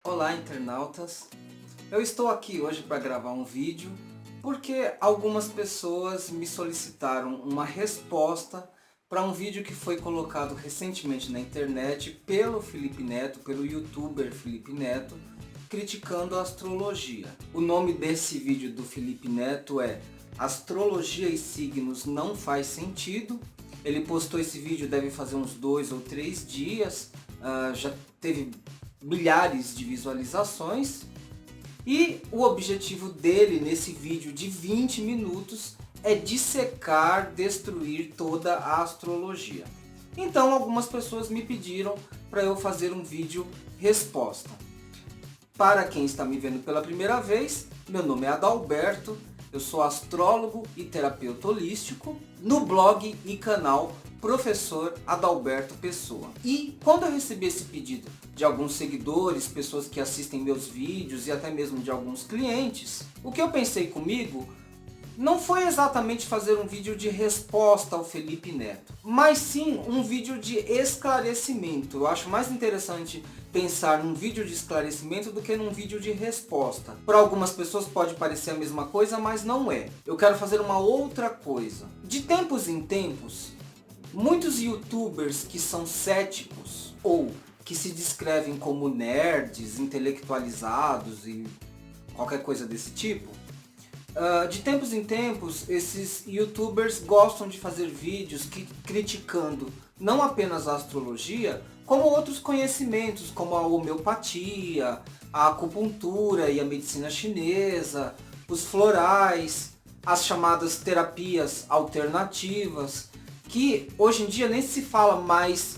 Olá, internautas! Eu estou aqui hoje para gravar um vídeo porque algumas pessoas me solicitaram uma resposta para um vídeo que foi colocado recentemente na internet pelo Felipe Neto, pelo youtuber Felipe Neto, criticando a astrologia. O nome desse vídeo do Felipe Neto é Astrologia e Signos Não Faz Sentido. Ele postou esse vídeo deve fazer uns 2 ou 3 dias, já teve milhares de visualizações e o objetivo dele nesse vídeo de 20 minutos é dissecar, destruir toda a astrologia. Então algumas pessoas me pediram para eu fazer um vídeo resposta. Para quem está me vendo pela primeira vez, meu nome é Adalberto, eu sou astrólogo e terapeuta holístico no blog e canal Professor Adalberto Pessoa. E quando eu recebi esse pedido de alguns seguidores, pessoas que assistem meus vídeos e até mesmo de alguns clientes, o que eu pensei comigo não foi exatamente fazer um vídeo de resposta ao Felipe Neto, mas sim um vídeo de esclarecimento. Eu acho mais interessante pensar num vídeo de esclarecimento do que num vídeo de resposta. Para algumas pessoas pode parecer a mesma coisa, mas não é. Eu quero fazer uma outra coisa. De tempos em tempos, muitos youtubers que são céticos ou que se descrevem como nerds, intelectualizados e qualquer coisa desse tipo, de tempos em tempos, esses youtubers gostam de fazer vídeos criticando não apenas a astrologia, como outros conhecimentos, como a homeopatia, a acupuntura e a medicina chinesa, os florais, as chamadas terapias alternativas, que hoje em dia nem se fala mais,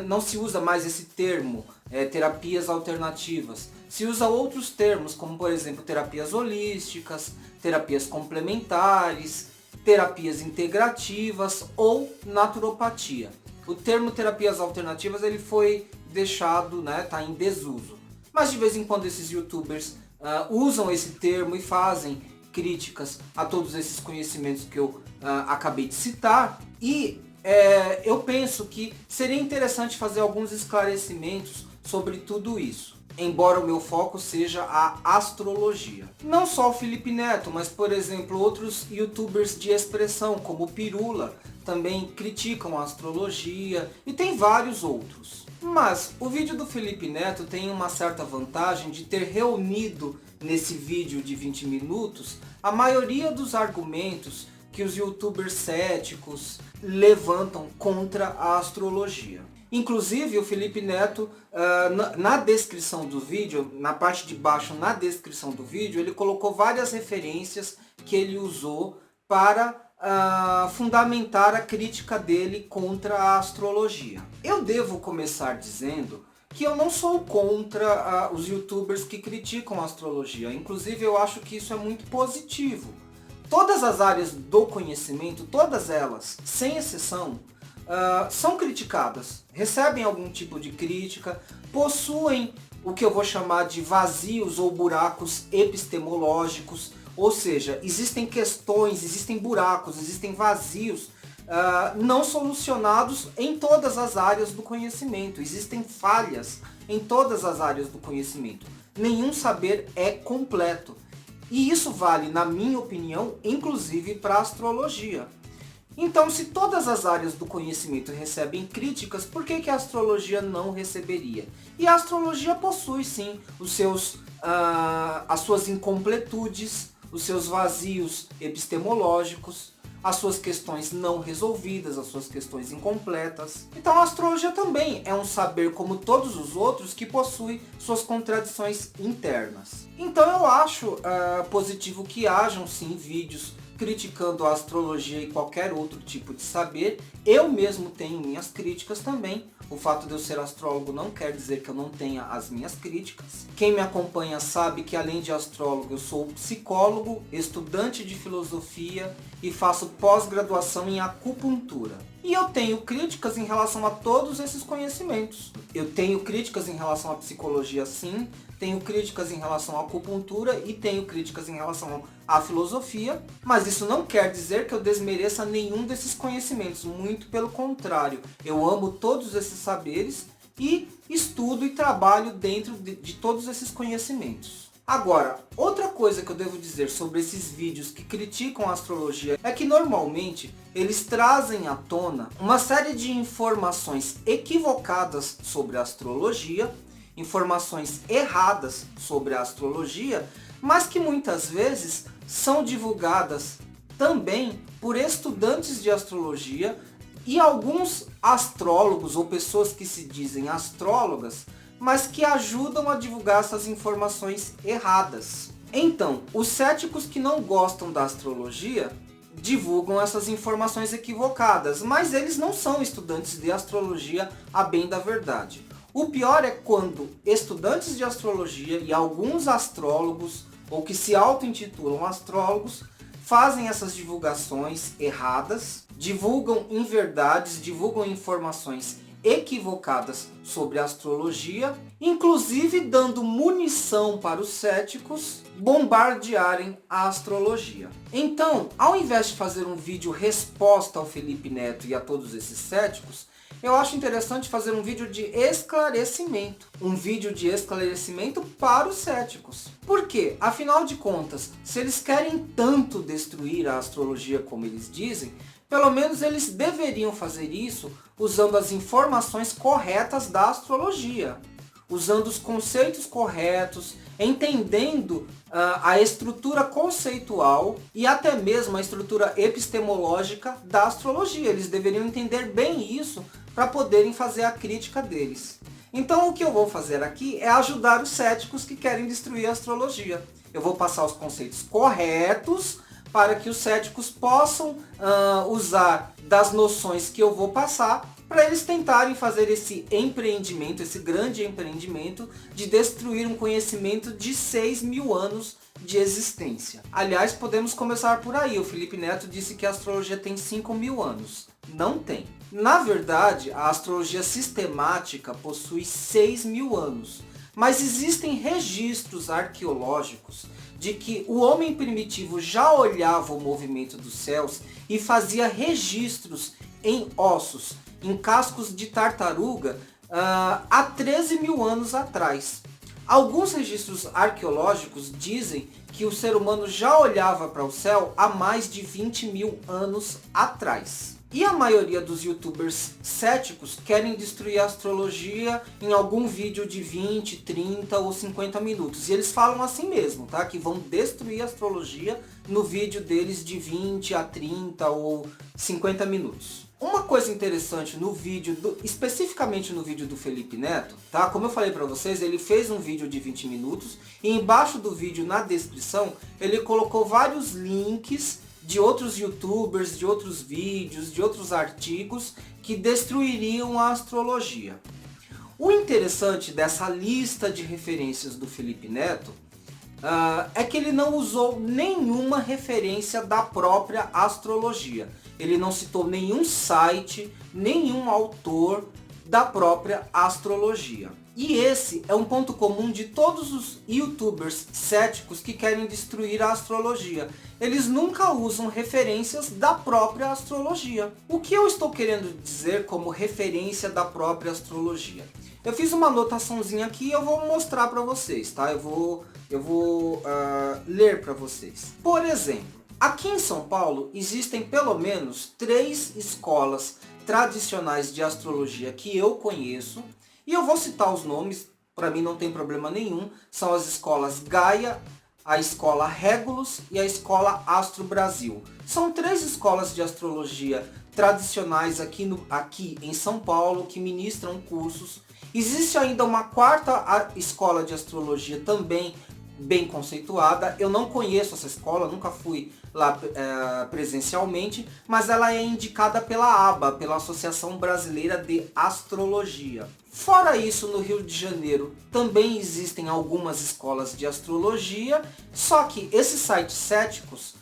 não se usa mais esse termo, terapias alternativas. Se usa outros termos, como por exemplo terapias holísticas, terapias complementares, terapias integrativas ou naturopatia. O termo terapias alternativas ele foi deixado, tá em desuso. Mas de vez em quando esses youtubers usam esse termo e fazem críticas a todos esses conhecimentos que eu acabei de citar. E eu penso que seria interessante fazer alguns esclarecimentos sobre tudo isso, embora o meu foco seja a astrologia. Não só o Felipe Neto, mas por exemplo outros youtubers de expressão como o Pirula também criticam a astrologia e tem vários outros. Mas o vídeo do Felipe Neto tem uma certa vantagem de ter reunido nesse vídeo de 20 minutos a maioria dos argumentos que os youtubers céticos levantam contra a astrologia. Inclusive o Felipe Neto, na descrição do vídeo, na parte de baixo na descrição do vídeo, ele colocou várias referências que ele usou para fundamentar a crítica dele contra a astrologia. Eu devo começar dizendo que eu não sou contra os youtubers que criticam a astrologia, inclusive eu acho que isso é muito positivo. Todas as áreas do conhecimento, todas elas, sem exceção, são criticadas, recebem algum tipo de crítica, possuem o que eu vou chamar de vazios ou buracos epistemológicos, ou seja, existem questões, existem buracos, existem vazios não solucionados em todas as áreas do conhecimento, existem falhas em todas as áreas do conhecimento, nenhum saber é completo. E isso vale, na minha opinião, inclusive para a astrologia. Então, se todas as áreas do conhecimento recebem críticas, por que a astrologia não receberia? E a astrologia possui sim as suas incompletudes, os seus vazios epistemológicos, as suas questões não resolvidas, as suas questões incompletas. Então a astrologia também é um saber como todos os outros que possui suas contradições internas. Então eu acho positivo que hajam sim vídeos criticando a astrologia e qualquer outro tipo de saber. Eu mesmo tenho minhas críticas também. O fato de eu ser astrólogo não quer dizer que eu não tenha as minhas críticas. Quem me acompanha sabe que além de astrólogo eu sou psicólogo, estudante de filosofia e faço pós-graduação em acupuntura. E eu tenho críticas em relação a todos esses conhecimentos. Eu tenho críticas em relação à psicologia sim, tenho críticas em relação à acupuntura e tenho críticas em relação à filosofia, mas isso não quer dizer que eu desmereça nenhum desses conhecimentos, muito pelo contrário. Eu amo todos esses saberes e estudo e trabalho dentro de todos esses conhecimentos. Agora, outra coisa que eu devo dizer sobre esses vídeos que criticam a astrologia é que normalmente eles trazem à tona uma série de informações equivocadas sobre a astrologia, informações erradas sobre a astrologia, mas que muitas vezes são divulgadas também por estudantes de astrologia e alguns astrólogos ou pessoas que se dizem astrólogas, mas que ajudam a divulgar essas informações erradas. Então, os céticos que não gostam da astrologia divulgam essas informações equivocadas, mas eles não são estudantes de astrologia a bem da verdade. O pior é quando estudantes de astrologia e alguns astrólogos, ou que se auto-intitulam astrólogos, fazem essas divulgações erradas, divulgam inverdades, divulgam informações equivocadas sobre a astrologia, inclusive dando munição para os céticos bombardearem a astrologia. Então, ao invés de fazer um vídeo resposta ao Felipe Neto e a todos esses céticos, eu acho interessante fazer um vídeo de esclarecimento. Um vídeo de esclarecimento para os céticos. Por quê? Afinal de contas, se eles querem tanto destruir a astrologia como eles dizem, pelo menos eles deveriam fazer isso usando as informações corretas da astrologia, usando os conceitos corretos, entendendo a estrutura conceitual e até mesmo a estrutura epistemológica da astrologia. Eles deveriam entender bem isso para poderem fazer a crítica deles. Então o que eu vou fazer aqui é ajudar os céticos que querem destruir a astrologia. Eu vou passar os conceitos corretos para que os céticos possam usar das noções que eu vou passar para eles tentarem fazer esse empreendimento, esse grande empreendimento de destruir um conhecimento de 6.000 anos de existência. Aliás, podemos começar por aí. O Felipe Neto disse que a astrologia tem 5.000 anos. Não tem. Na verdade, a astrologia sistemática possui 6.000 anos. Mas existem registros arqueológicos de que o homem primitivo já olhava o movimento dos céus e fazia registros em ossos, em cascos de tartaruga, há 13.000 anos atrás. Alguns registros arqueológicos dizem que o ser humano já olhava para o céu há mais de 20.000 anos atrás. E a maioria dos youtubers céticos querem destruir a astrologia em algum vídeo de 20, 30 ou 50 minutos. E eles falam assim mesmo, tá? Que vão destruir a astrologia no vídeo deles de 20 a 30 ou 50 minutos. Uma coisa interessante no vídeo, especificamente no vídeo do Felipe Neto, tá? Como eu falei para vocês, ele fez um vídeo de 20 minutos e embaixo do vídeo, na descrição, ele colocou vários links de outros youtubers, de outros vídeos, de outros artigos que destruiriam a astrologia. O interessante dessa lista de referências do Felipe Neto é que ele não usou nenhuma referência da própria astrologia. Ele não citou nenhum site, nenhum autor da própria astrologia. E esse é um ponto comum de todos os youtubers céticos que querem destruir a astrologia. Eles nunca usam referências da própria astrologia. O que eu estou querendo dizer como referência da própria astrologia? Eu fiz uma anotaçãozinha aqui e eu vou mostrar para vocês, tá? Eu vou ler para vocês. Por exemplo, aqui em São Paulo existem pelo menos 3 escolas tradicionais de astrologia que eu conheço. E eu vou citar os nomes, para mim não tem problema nenhum. São as escolas Gaia, a escola Regulus e a escola Astro Brasil. São 3 escolas de astrologia tradicionais aqui em São Paulo que ministram cursos. Existe ainda uma 4ª escola de astrologia também bem conceituada. Eu não conheço essa escola, nunca fui lá presencialmente, mas ela é indicada pela ABA, pela Associação Brasileira de Astrologia. Fora isso, no Rio de Janeiro também existem algumas escolas de astrologia, só que esses sites céticos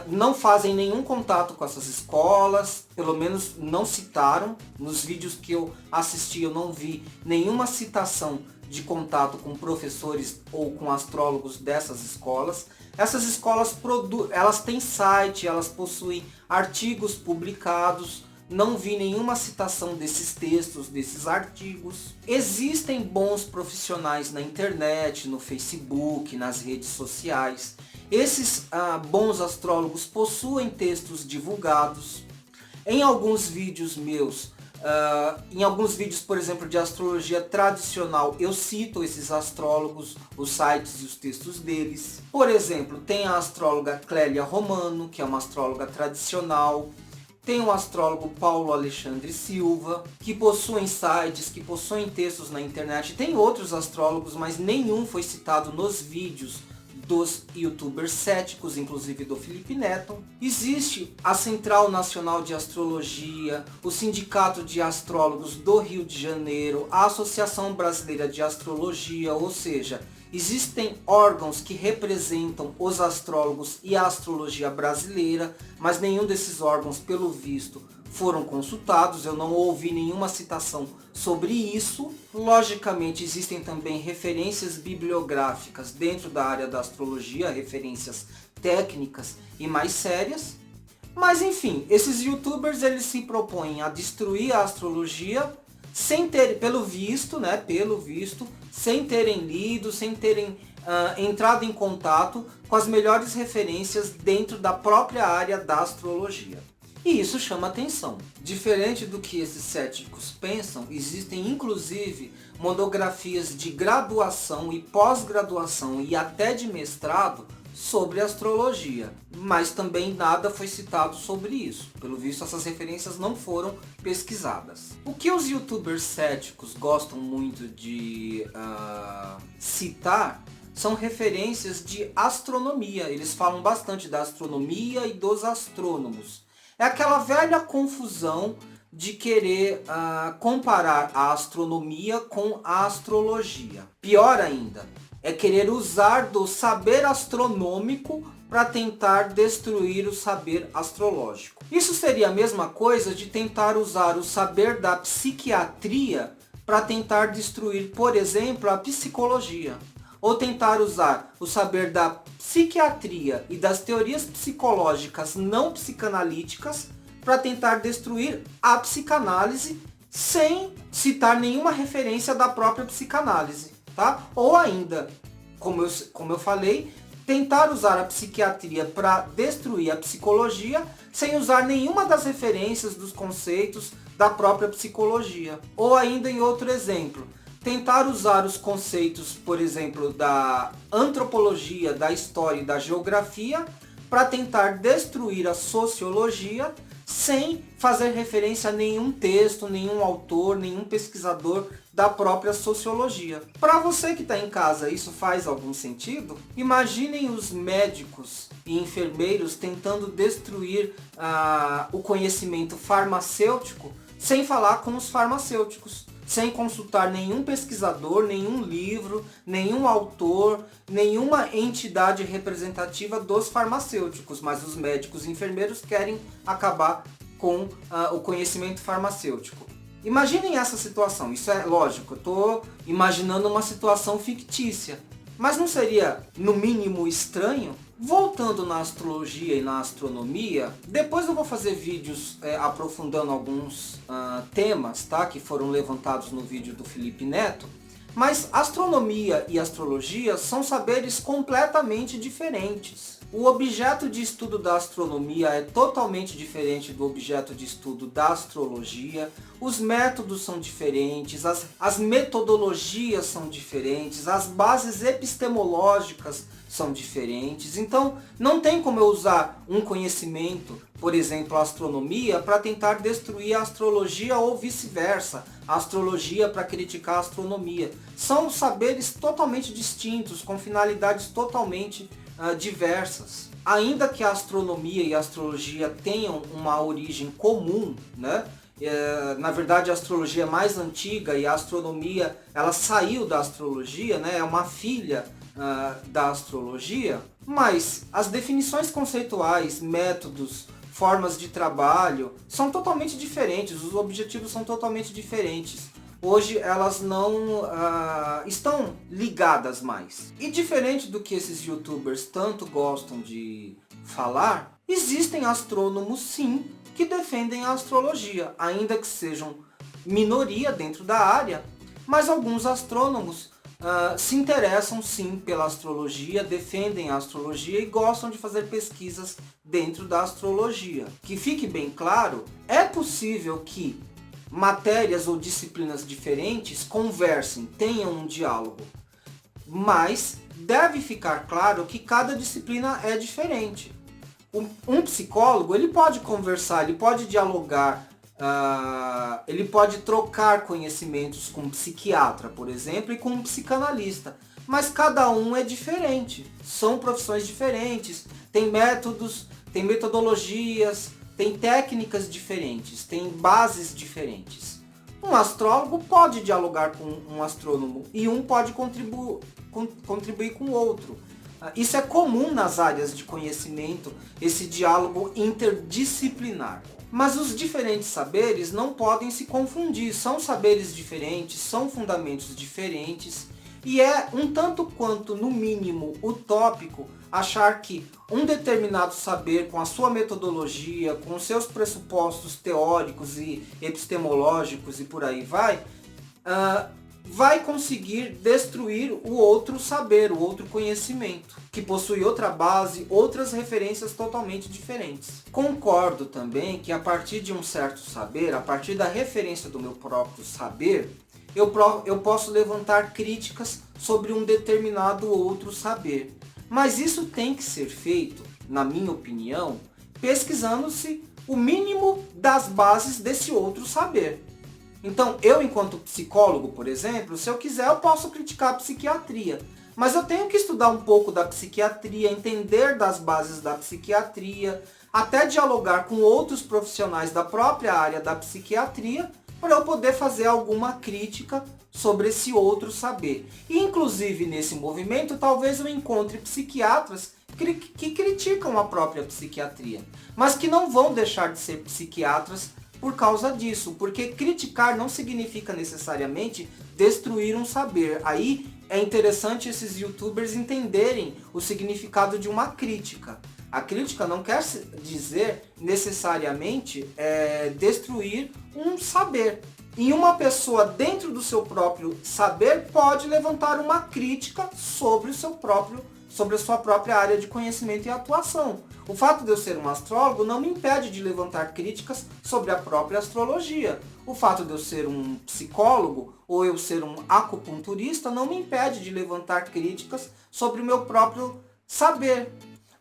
não fazem nenhum contato com essas escolas, pelo menos não citaram. Nos vídeos que eu assisti eu não vi nenhuma citação de contato com professores ou com astrólogos dessas escolas. Essas escolas elas têm site, elas possuem artigos publicados não vi nenhuma citação desses textos, desses artigos. Existem bons profissionais na internet, no Facebook, nas redes sociais. Esses bons astrólogos possuem textos divulgados. Em alguns vídeos meus, em alguns vídeos, por exemplo, de astrologia tradicional, eu cito esses astrólogos, os sites e os textos deles. Por exemplo, tem a astróloga Clélia Romano, que é uma astróloga tradicional. Tem o astrólogo Paulo Alexandre Silva, que possuem sites, que possuem textos na internet. Tem outros astrólogos, mas nenhum foi citado nos vídeos dos youtubers céticos, inclusive do Felipe Neto. Existe a Central Nacional de Astrologia, o Sindicato de Astrólogos do Rio de Janeiro, a Associação Brasileira de Astrologia, ou seja, existem órgãos que representam os astrólogos e a astrologia brasileira, mas nenhum desses órgãos, pelo visto, foram consultados. Eu não ouvi nenhuma citação sobre isso. Logicamente, existem também referências bibliográficas dentro da área da astrologia, referências técnicas e mais sérias. Mas enfim, esses youtubers, eles se propõem a destruir a astrologia sem ter, pelo visto, sem terem lido, sem terem entrado em contato com as melhores referências dentro da própria área da astrologia. E isso chama atenção. Diferente do que esses céticos pensam, existem inclusive monografias de graduação e pós-graduação e até de mestrado sobre astrologia, mas também nada foi citado sobre isso. Pelo visto, essas referências não foram pesquisadas. O que os youtubers céticos gostam muito de citar são referências de astronomia. Eles falam bastante da astronomia e dos astrônomos. É aquela velha confusão de querer comparar a astronomia com a astrologia. Pior ainda, é querer usar do saber astronômico para tentar destruir o saber astrológico. Isso seria a mesma coisa de tentar usar o saber da psiquiatria para tentar destruir, por exemplo, a psicologia. Ou tentar usar o saber da psiquiatria e das teorias psicológicas não psicanalíticas para tentar destruir a psicanálise sem citar nenhuma referência da própria psicanálise, tá? Ou ainda, como eu falei, tentar usar a psiquiatria para destruir a psicologia sem usar nenhuma das referências dos conceitos da própria psicologia. Ou ainda, em outro exemplo, tentar usar os conceitos, por exemplo, da antropologia, da história e da geografia para tentar destruir a sociologia sem fazer referência a nenhum texto, nenhum autor, nenhum pesquisador da própria sociologia. Para você que está em casa, isso faz algum sentido? Imaginem os médicos e enfermeiros tentando destruir o conhecimento farmacêutico sem falar com os farmacêuticos, sem consultar nenhum pesquisador, nenhum livro, nenhum autor, nenhuma entidade representativa dos farmacêuticos, mas os médicos e enfermeiros querem acabar com o conhecimento farmacêutico. Imaginem essa situação. Isso é lógico, eu estou imaginando uma situação fictícia, mas não seria no mínimo estranho? Voltando na astrologia e na astronomia, depois eu vou fazer vídeos aprofundando alguns temas, tá, que foram levantados no vídeo do Felipe Neto, mas astronomia e astrologia são saberes completamente diferentes. O objeto de estudo da astronomia é totalmente diferente do objeto de estudo da astrologia, os métodos são diferentes, as metodologias são diferentes, as bases epistemológicas são diferentes. Então, não tem como eu usar um conhecimento, por exemplo, a astronomia, para tentar destruir a astrologia ou vice-versa, a astrologia para criticar a astronomia. São saberes totalmente distintos, com finalidades totalmente diversas. Ainda que a astronomia e a astrologia tenham uma origem comum, né? Na verdade, a astrologia é mais antiga e a astronomia, ela saiu da astrologia, né? É uma filha da astrologia, mas as definições conceituais, métodos, formas de trabalho são totalmente diferentes, os objetivos são totalmente diferentes. Hoje elas não estão ligadas mais. E diferente do que esses youtubers tanto gostam de falar, existem astrônomos sim, que defendem a astrologia, ainda que sejam minoria dentro da área, mas alguns astrônomos se interessam sim pela astrologia, defendem a astrologia e gostam de fazer pesquisas dentro da astrologia. Que fique bem claro, é possível que matérias ou disciplinas diferentes conversem, tenham um diálogo, mas deve ficar claro que cada disciplina é diferente. Um psicólogo, ele pode conversar, ele pode dialogar, ele pode trocar conhecimentos com um psiquiatra, por exemplo, e com um psicanalista. Mas cada um é diferente, são profissões diferentes, tem métodos, tem metodologias, tem técnicas diferentes, tem bases diferentes. Um astrólogo pode dialogar com um astrônomo e um pode contribuir com o outro. Isso é comum nas áreas de conhecimento, esse diálogo interdisciplinar. Mas os diferentes saberes não podem se confundir, são saberes diferentes, são fundamentos diferentes, e é um tanto quanto, no mínimo, utópico achar que um determinado saber, com a sua metodologia, com seus pressupostos teóricos e epistemológicos e por aí vai conseguir destruir o outro saber, o outro conhecimento, que possui outra base, outras referências totalmente diferentes. Concordo também que a partir de um certo saber, a partir da referência do meu próprio saber, eu posso levantar críticas sobre um determinado outro saber. Mas isso tem que ser feito, na minha opinião, pesquisando-se o mínimo das bases desse outro saber. Então, eu enquanto psicólogo, por exemplo, se eu quiser eu posso criticar a psiquiatria, mas eu tenho que estudar um pouco da psiquiatria, entender das bases da psiquiatria, até dialogar com outros profissionais da própria área da psiquiatria, para eu poder fazer alguma crítica sobre esse outro saber. E, inclusive, nesse movimento, talvez eu encontre psiquiatras que criticam a própria psiquiatria, mas que não vão deixar de ser psiquiatras por causa disso, porque criticar não significa necessariamente destruir um saber. Aí é interessante esses youtubers entenderem o significado de uma crítica. A crítica não quer dizer necessariamente destruir um saber. E uma pessoa dentro do seu próprio saber pode levantar uma crítica sobre a sua própria área de conhecimento e atuação. O fato de eu ser um astrólogo não me impede de levantar críticas sobre a própria astrologia. O fato de eu ser um psicólogo ou eu ser um acupunturista não me impede de levantar críticas sobre o meu próprio saber.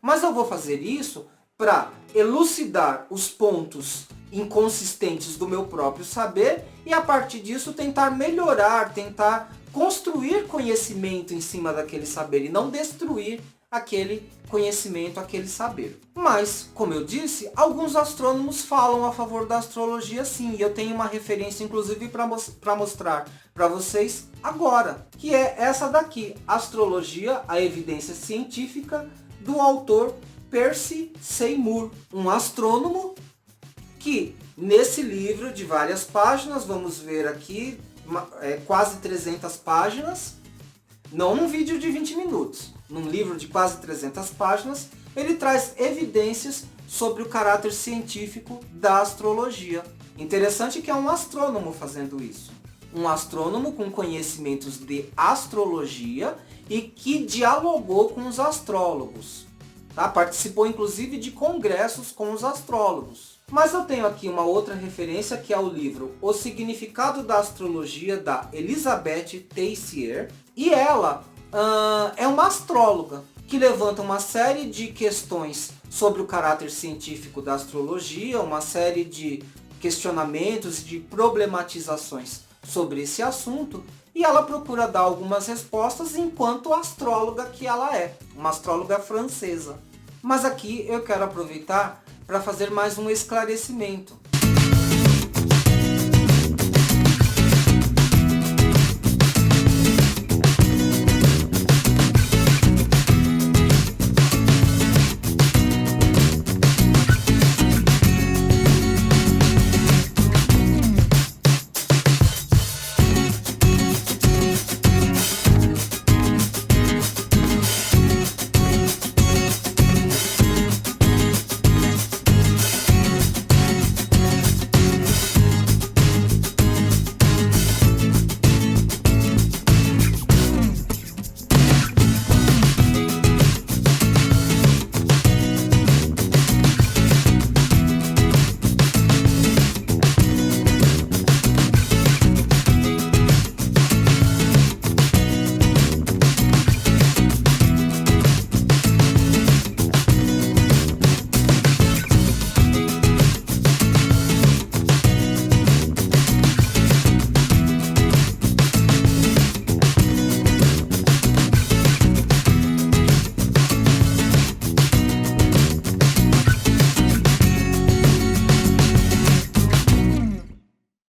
Mas eu vou fazer isso para elucidar os pontos inconsistentes do meu próprio saber e a partir disso tentar melhorar, tentar construir conhecimento em cima daquele saber e não destruir aquele conhecimento, aquele saber. Mas, como eu disse, alguns astrônomos falam a favor da astrologia sim, e eu tenho uma referência inclusive para mostrar para vocês agora, que é essa daqui, Astrologia, a evidência científica, do autor Percy Seymour, um astrônomo que nesse livro de várias páginas, vamos ver aqui, quase 300 páginas, não num vídeo de 20 minutos, num livro de quase 300 páginas, ele traz evidências sobre o caráter científico da astrologia. Interessante que é um astrônomo fazendo isso. Um astrônomo com conhecimentos de astrologia e que dialogou com os astrólogos. Tá? Participou inclusive de congressos com os astrólogos. Mas eu tenho aqui uma outra referência que é o livro O Significado da Astrologia, da Elizabeth Teissier. E ela é uma astróloga que levanta uma série de questões sobre o caráter científico da astrologia, uma série de questionamentos, de problematizações sobre esse assunto, e ela procura dar algumas respostas enquanto astróloga que ela é, uma astróloga francesa. Mas aqui eu quero aproveitar para fazer mais um esclarecimento.